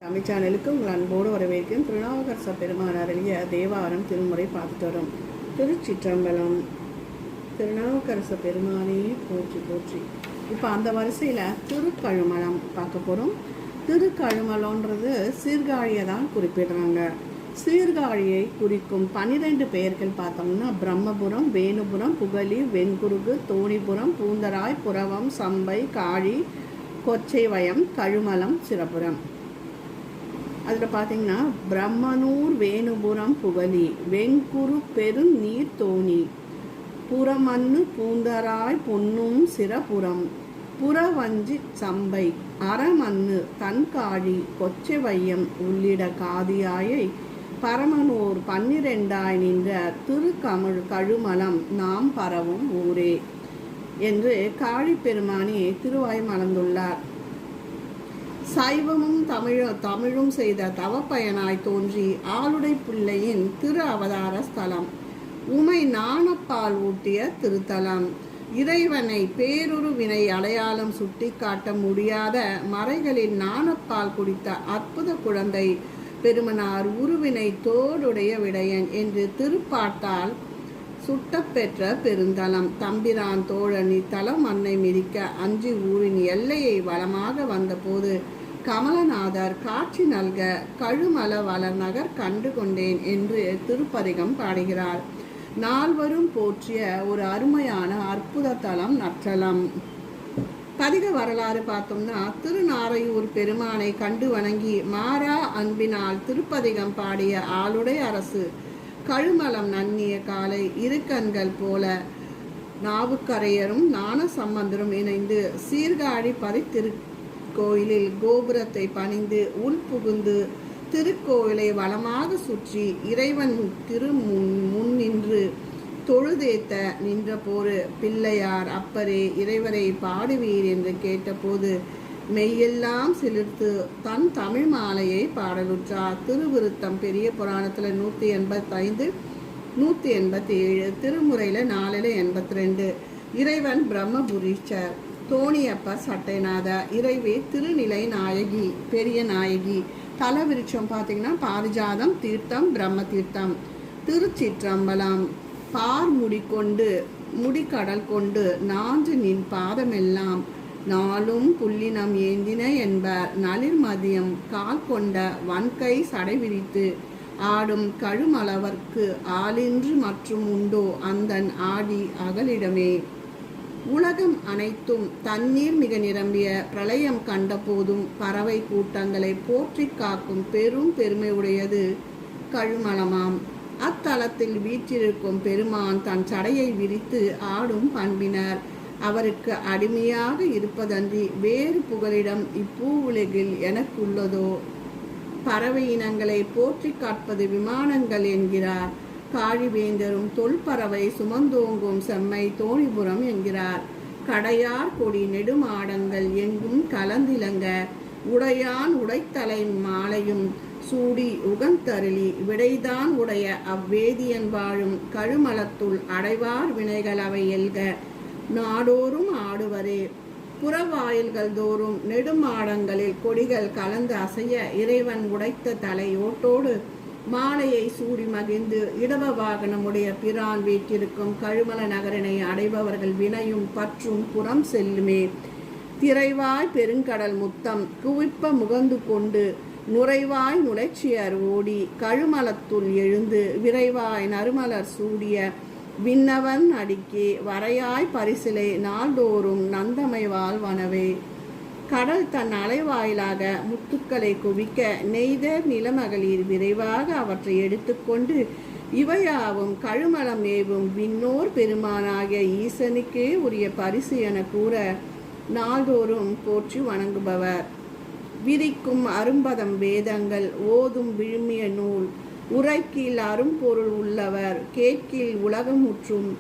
தமிழ் சேனலுக்கு உங்கள் அன்போடு வரவேற்கும். திருநாவுக்கரச பெருமான் அருளிய தேவாரம் திருமுறை பார்த்துட்டு வரும். திருச்சிற்றம்பலம். திருநாவுக்கரச பெருமானே போற்றி போற்றி. இப்போ அந்த வரிசையில் திருக்கழுமலம் பார்க்க போகிறோம். திருக்கழுமலன்றது சீர்காழியை தான் குறிப்பிடுறாங்க. சீர்காழியை குறிக்கும் 12 பெயர்கள் பார்த்தோம்னா பிரம்மபுரம், வேணுபுரம், புகழி, வெண்குருகு, தோணிபுரம், பூந்தராய், புறவம், சம்பை, காழி, கொச்சைவயம், கழுமலம், சிறப்புரம். அதில் பார்த்தீங்கன்னா பிரம்மனூர், வேணுபுரம், புகழி, வெண்குரு, பெருநீர், தோணி, புறமண்ணு, பூந்தராய், பொன்னும், சிறப்புரம், புறவஞ்சி, சம்பை, அறமண்ணு, தன்காழி, கொச்சைவையம் உள்ளிட காதியாயை பரமனூர் 12 நின்ற திருக்கமிழ் கழுமலம் நாம் பரவும் ஊரே என்று காழி பெருமானே திருவாய் மலர்ந்துள்ளார். சைவமும் தமிழும் செய்த தவப்பயனாய் தோன்றி ஆளுடை பிள்ளையின் திரு அவதார ஸ்தலம், உமை நாணப்பால் ஊட்டிய திருத்தலம், இறைவனை பேருரு வினை அடையாளம் சுட்டி காட்ட முடியாத மறைகளில் நாணப்பால் குடித்த அற்புத குழந்தை பெருமனார் உருவினை தோடுடைய விடையன் என்று திருப்பாட்டால் சுட்டப்பெற்ற பெருந்தலம். தம்பிரான் தோழனி தலம் அன்னை மிதிக்க அஞ்சி ஊரின் எல்லையை வளமாக வந்தபோது கமலநாதர் காட்சி நல்க கழுமல வளர் நகர் கண்டு கொண்டேன் என்று திருப்பதிகம் பாடுகிறார். நால்வரும் போற்றிய ஒரு அருமையான அற்புத தலம் நற்றலம். பதிக வரலாறு பார்த்தோம்னா, திருநாரையூர் பெருமானை கண்டு வணங்கி மாறா அன்பினால் திருப்பதிகம் பாடிய ஆளுடை அரசு கழுமலம் நன்னிய காலை இரு கண்கள் போல நாவுக்கரையரும் ஞான சம்பந்தரும் இணைந்து சீர்காழி பதித்திருக்கோயிலில் கோபுரத்தை பணிந்து உள்புகுந்து திருக்கோயிலை வளமாக சுற்றி இறைவன் முன் நின்று தொழுதேத்த நின்ற போது பிள்ளையார் அப்பரே இறைவரை பாடுவீர் என்று கேட்டபோது மெய்யெல்லாம் சிலிர்த்து தன் தமிழ் மாலையை பாடலுற்றார். திருவிருத்தம் பெரிய புராணத்தில் 185, 187, திருமுறையில் 482. இறைவன் பிரம்மபுரீச்சர், தோணியப்பர் சட்டைநாத, இறைவே திருநிலை நாயகி, பெரிய நாயகி. தலவிருட்சம் பார்த்தீங்கன்னா பாரிஜாதம், தீர்த்தம் பிரம்ம தீர்த்தம். திருச்சிற்றம்பலம். பார் முடிக்கடல் கொண்டு நாஞ்சு நின் பாதமெல்லாம் நாளும் புள்ளினம் ஏந்தின என்பர் நளிர் மதியம் கால் கொண்ட வன்கை சடை விரித்து ஆடும் கழுமலவர்க்கு ஆளின்று மற்றும் உண்டோ அந்தன் ஆடி அகலிடமே. உலகம் அனைத்தும் தண்ணீர் மிக நிரம்பிய பிரளயம் கண்ட போதும் பறவை கூட்டங்களை போற்றி காக்கும் பெரும் பெருமை உடையது கழுமலமாம். அத்தலத்தில் வீற்றிருக்கும் பெருமான் தன் சடையை விரித்து ஆடும் பண்பினர். அவருக்கு அடிமையாக இருப்பதன்றி வேறு புகலிடம் இப்பூவுலகில் எனக்குள்ளதோ. பறவை இனங்களை போற்றி காட்பது விமானங்கள் என்கிறார். காழிவேந்தரும் தொல்பறவை சுமந்தோங்கும் செம்மை தோணிபுரம் என்கிறார். கடையார் கொடி நெடுமாடங்கள் எங்கும் கலந்திலங்க உடையான் உடைத்தலை மாலையும் சூடி உகந்தருளி விடைதான் உடைய அவ்வேதியன் வாழும் கழுமலத்துள் அடைவார் வினைகள் அவை எல்க நாடோறும் ஆடுவரே. புறவாயில்கள் தோறும் நெடுமாடங்களில் கொடிகள் கலந்து அசைய இறைவன் உடைத்த தலையோட்டோடு மாலையை சூடி மகிழ்ந்து இடவ வாகனமுடைய பிரான் வீட்டிருக்கும் கழுமல நகரினை அடைபவர்கள் வினையும் பற்றும் புறம் செல்லுமே. திரைவாய் பெருங்கடல் முத்தம் குவிப்ப முகந்து கொண்டு நுரைவாய் நுழைச்சியர் ஓடி கழுமலத்துள் எழுந்து விரைவாய் நறுமலர் சூடிய விண்ணவன் அடிக்கே வரையாய் பரிசிலை நாள்தோறும் நந்தமை வாழ்வனவே. கடல் தன் அலைவாயிலாக முத்துக்களை குவிக்க நெய்த நிலமகளிர் விரைவாக அவற்றை எடுத்துக்கொண்டு இவையாவும் கழுமலம் ஏவும் விண்ணோர் பெருமானாகிய ஈசனுக்கே உரிய பரிசு என கூற நாள்தோறும் போற்றி வணங்குபவர். விரிக்கும் அரும்பதம் வேதங்கள் ஓதும் விழுமிய நூல் உரைக்கீழ் அரும்பொருள் உள்ளவர் கேட்கில் உலகமுற்றும்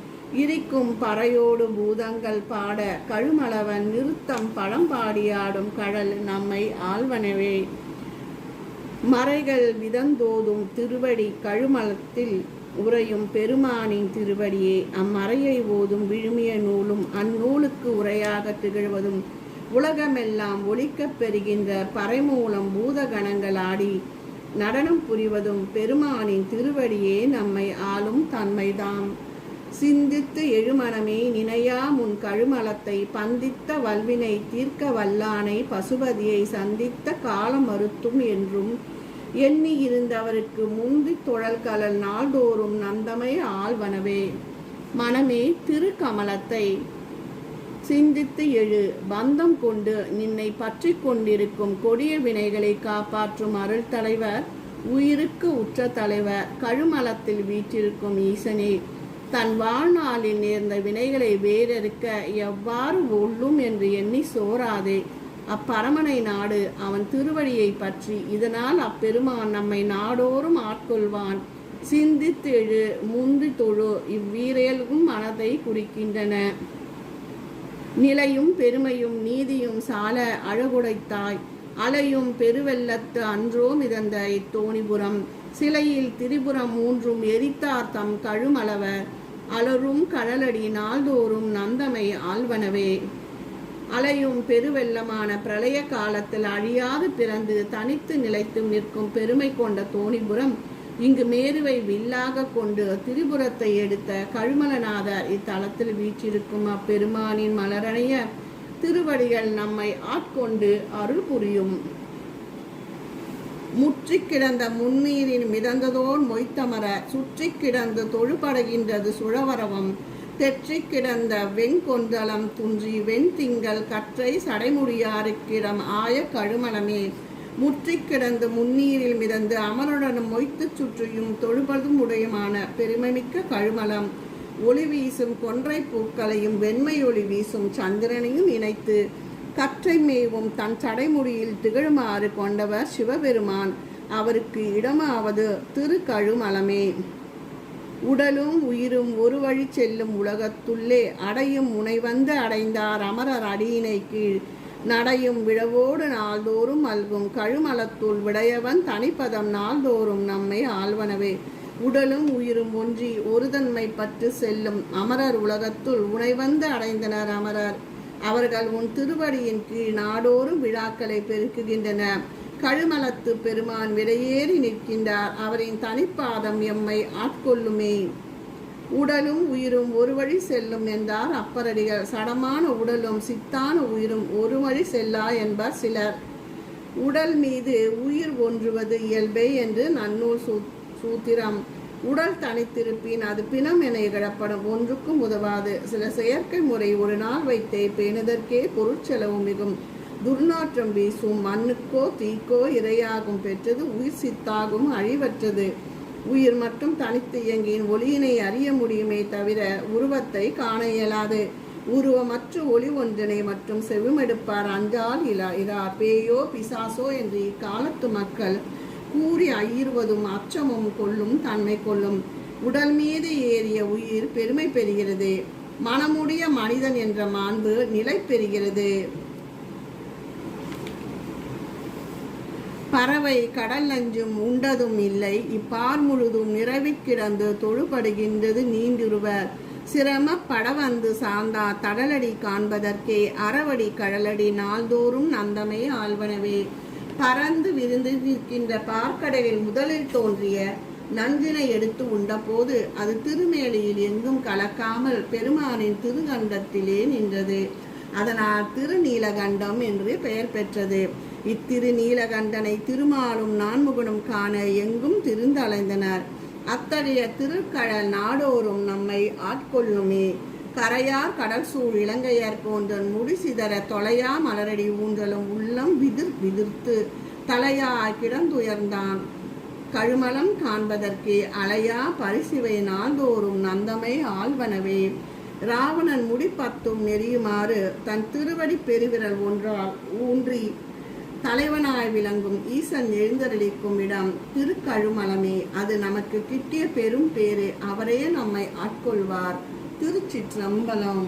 இருக்கும் பறையோடு பூதங்கள் பாட கழுமலவன் நிறுத்தம் பழம்பாடியாடும் கடல் நம்மை ஆழ்வனவே. மறைகள் விதந்தோதும் திருவடி கழுமலத்தில் உரையும் பெருமானின் திருவடியே. அம்மறையை ஓதும் விழுமிய நூலும் அந்நூலுக்கு உரையாக திகழ்வதும் உலகமெல்லாம் ஒலிக்கப் பெறுகின்ற பறைமூலம் பூதகணங்கள் ஆடி நடனம் புரிவதும் பெருமானின் திருவடியே நம்மை ஆளும் தன்மைதாம். சிந்தித்து எழுமனமே நினையா முன் கழுமலத்தை பந்தித்த வல்வினை தீர்க்க வல்லானை பசுபதியை சந்தித்த காலம் மறுத்தும் என்றும் எண்ணி இருந்தவருக்கு முந்தி தொழல்கலல் நாள்தோறும் நந்தமை ஆள்வனவே. மனமே திருக்கமலத்தை சிந்தித்து எழு, பந்தம் கொண்டு நின்னை பற்றி கொண்டிருக்கும் கொடிய வினைகளை காப்பாற்றும் அருள் தலைவர், உயிருக்கு உற்ற தலைவர், கழுமலத்தில் வீற்றிருக்கும் ஈசனே, தன் வாழ்நாளில் நேர்ந்த வினைகளை வேறறுக்க எவ்வாறு ஒள்ளும் என்று எண்ணி சோராதே. அப்பரமனை நாடு, அவன் திருவடியை பற்றி. இதனால் அப்பெருமான் நம்மை நாடோறும் ஆட்கொள்வான். சிந்தித்து எழு, முந்தி தொழு இவ்வீரேலும் மனதை குறிக்கின்றன. நிலையும் பெருமையும் நீதியும் சால அழகுடைத்தாய், அலையும் பெருவெள்ளத்து அன்றோ மிதந்த இத்தோணிபுரம், சிலையில் திரிபுரம் மூன்றும் எரித்தார் தம் கழுமளவர், அலரும் கடலடி நாள்தோறும் நந்தமை ஆள்வனவே. அலையும் பெருவெள்ளமான பிரளய காலத்தில் அழியாது பிறந்து தனித்து நிலைத்து நிற்கும் பெருமை கொண்ட தோணிபுரம், இங்கு மேருவை வில்லாக கொண்டு திரிபுரத்தை எடுத்த கழுமலநாதர் இத்தலத்தில் வீற்றிருக்கும் அப்பெருமானின் மலரணைய திருவடிகள் நம்மை ஆட்கொண்டு அருள் புரியும். முற்றி கிடந்த முன்னீரின் மிதந்ததோன் மொய்த்தமர சுற்றி கிடந்து தொழுபடுகின்றது சுழவரவம், தெற்றி கிடந்த வெண்கொந்தளம் துன்றி வெண்திங்கள் கற்றை சடைமுடியாருக்கிடம் ஆய கழுமலமே, முற்றி கிடந்து முன்னீரில் மிதந்து அமருடன் மொய்த்து சுற்றியும் தொழுபதும் உடையமான பெருமைமிக்க கழுமலம், ஒளி வீசும் கொன்றை பூக்களையும் வெண்மை ஒளி வீசும் சந்திரனையும் இணைத்து கற்றை மேவும் தன் சடைமுடியில் திகழுமாறு கொண்டவர் சிவபெருமான். அவருக்கு இடமாவது திருக்கழுமலமே. உடலும் உயிரும் ஒரு வழி செல்லும் உலகத்துள்ளே அடையும் முனைவந்து அடைந்தார் அமரர் அடியினை கீழ், நடையும் விழவோடு நாள்தோறும் அல்கும் கழுமலத்துள் விடையவன் தனிப்பதம் நாள்தோறும் நம்மை ஆள்வனவே. உடலும் உயிரும் ஒன்றி ஒரு தன்மை பற்று செல்லும் அமரர் உலகத்துள் உனைவந்து அடைந்தனர் அமரர். அவர்கள் உன் திருவடியின் கீழ் நாடோறும் விழாக்களை பெருக்குகின்றன. கழுமலத்து பெருமான் விடையேறி நிற்கின்றார், அவரின் தனிப்பாதம் எம்மை ஆட்கொள்ளுமே. உடலும் உயிரும் ஒரு வழி செல்லும் என்றார் அப்பரடிகள். சடமான உடலும் சித்தான உயிரும் ஒரு வழி செல்லா என்பர் சிலர். உடல் மீது உயிர் ஒன்றுவது இயல்பே என்று நன்னூல் சூத்திரம். உடல் தனித்திருப்பின் அது பிணம் என இகழப்படும், ஒன்றுக்கும் உதவாது. சில செயற்கை முறை ஒரு நாள் வைத்தே பேணுதற்கே பொருட்செலவு மிகும். துர்நாற்றம் வீசும் மண்ணுக்கோ தீக்கோ இரையாகும் பெற்றது உயிர் சித்தாகும் அழிவற்றது. உயிர் மட்டும் தனித்து இயங்கின் ஒளியினை அறிய முடியுமே தவிர உருவத்தை காண இயலாது. உருவமற்ற ஒளி ஒன்றனை மற்றும் செவிமெடுப்பார் அஞ்சால் இரார். பேயோ பிசாசோ என்று இக்காலத்து மக்கள் கூறி ஐயுறுவதும் அச்சமும் கொள்ளும் தன்மை கொள்ளும். உடல் மீது ஏறிய உயிர் பெருமை பெறுகிறது. மனமுடைய மனிதன் என்ற மாண்பு நிலை பெறுகிறது. பறவை கடல் நஞ்சும் உண்டதும் இல்லை, இப்பார் முழுதும் நிறவி கிடந்து தொழுபடுகின்றது நீண்டுருவர். சிரம படவந்து சார்ந்தா தடலடி காண்பதற்கே அறவடி கடலடி நாள்தோறும் நந்தமே ஆள்வனவே. பறந்து விருந்து நிற்கின்ற பார்க்கடலில் முதலில் தோன்றிய நஞ்சினை எடுத்து உண்ட போது அது திருமேலியில் எங்கும் கலக்காமல் பெருமானின் திருகண்டத்திலே நின்றது. அதனால் திருநீலகண்டம் என்று பெயர் பெற்றது. இத்திருநீலகண்டனை திருமாலும் நான்முகனும் காண எங்கும் திருந்தலைந்தனர். அத்தகைய திருக்கடல் நாடோறும் நம்மை ஆட்கொள்ளுமே. கரையார் கடல் சூழ் இலங்கையர் போன்றன் முடிசிதற தொலையா மலரடி ஊன்றலும் உள்ளம் விதிர்த்து தலையாய் கிடந்துயர்ந்தான். கழுமலம் காண்பதற்கே அலையா பரிசிவை நாள்தோறும் நந்தமை ஆள்வனவே. ராவணன் முடிப்பத்தும் நெறியுமாறு தன் திருவடி பெருவிரல் ஒன்றால் ஊன்றி தலைவனாய் விளங்கும் ஈசன் எழுந்தருளிக்கும் இடம் திருக்கழுமலமே. அது நமக்கு கிட்டிய பெரும் பேரு. அவரே நம்மை ஆட்கொள்வார். திருச்சிற்றம்பலம்.